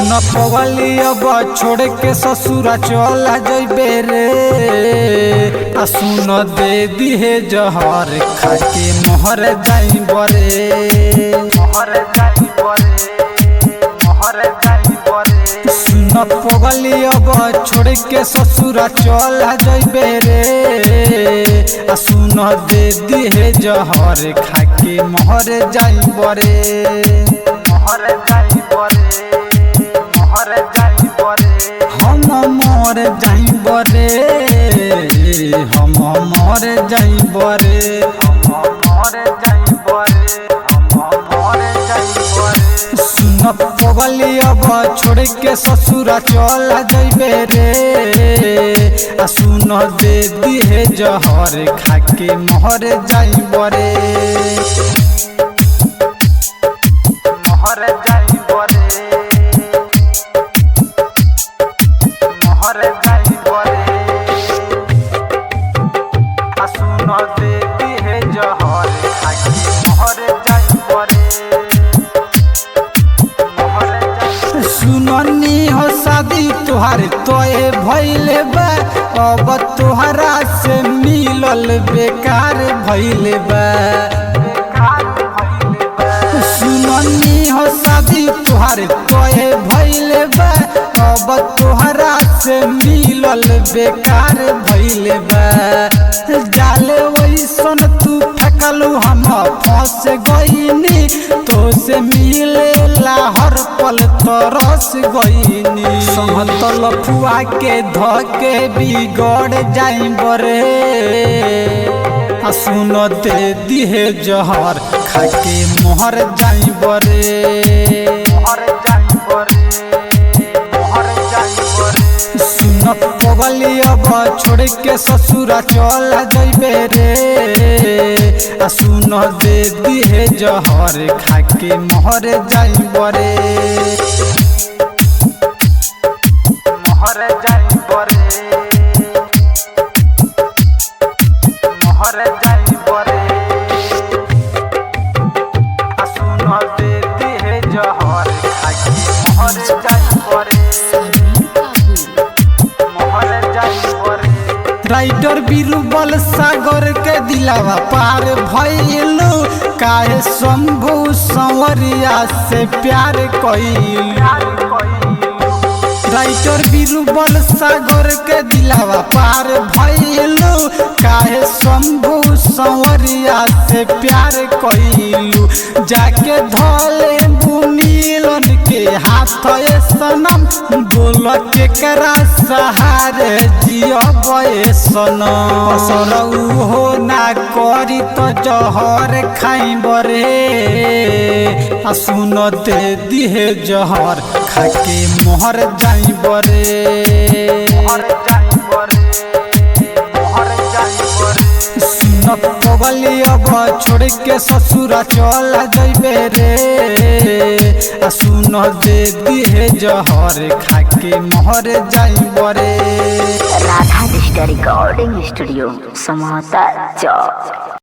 सुन पगली अब छोड़ के ससुरा चला जइबे रे। आ सुन दे दिहे जहर खाके मोहर जाइब रे। सुन पगली अब छोड़ के ससुरा चला जइबे रे। आ सुन दे दिहे जहर खाके मोहर जाइब रे। हम मर जाइब रे। हम मर जाइब रे। सुन पगली अब छोड़ के ससुरा चला जइबे रे। आ सुन दे दिहे जहर खाके मोहर जाइब रे। सुननी हो शादी तुहार तोए भइले बा। अब तुहरा से मिलल बेकार भइले बा। सुननी हो शादी तुहार तोए भइले बा। अब तुहरा से मिलल बेकार भइले बा। जाले वैसन तू फेकलू हम फंस गईनी। तो से मिलेला हर पल तरस गईनी। समतल फुआ के धके बिगड़ जाइब रे। आ सुन दे दिहे जहर खाके मोहर जाइब रे। सुन पगली अब छोड़ के ससुरा चला जइबे रे। आ सुन दे दिहे जहर खाके मोहर जाइब रे। राइटर बीरबल सागर के दिलावा पार भइलू। काहे शंभू संवरिया से प्यार कइलू। राइटर बीरबल सागर के दिलावा पार भइलू। काहे शंभू संवरिया से प्यार कइलू। जाके धले बुनीलन के हाथ सनम। बोल केकरा सहारे जियब सनम। सरऊ हो ना करी तो जहर खाइब रे। आ सुन दे दिहे जहर खाके मोहर जाइब रे। सुन पगली अब छोड़ के ससुरा चला जइबे रे। आ सुन दे दिहे जहर खाके मोहर जाइब रे। राधा डिजिटल रिकॉर्डिंग स्टूडियो समाता चौक।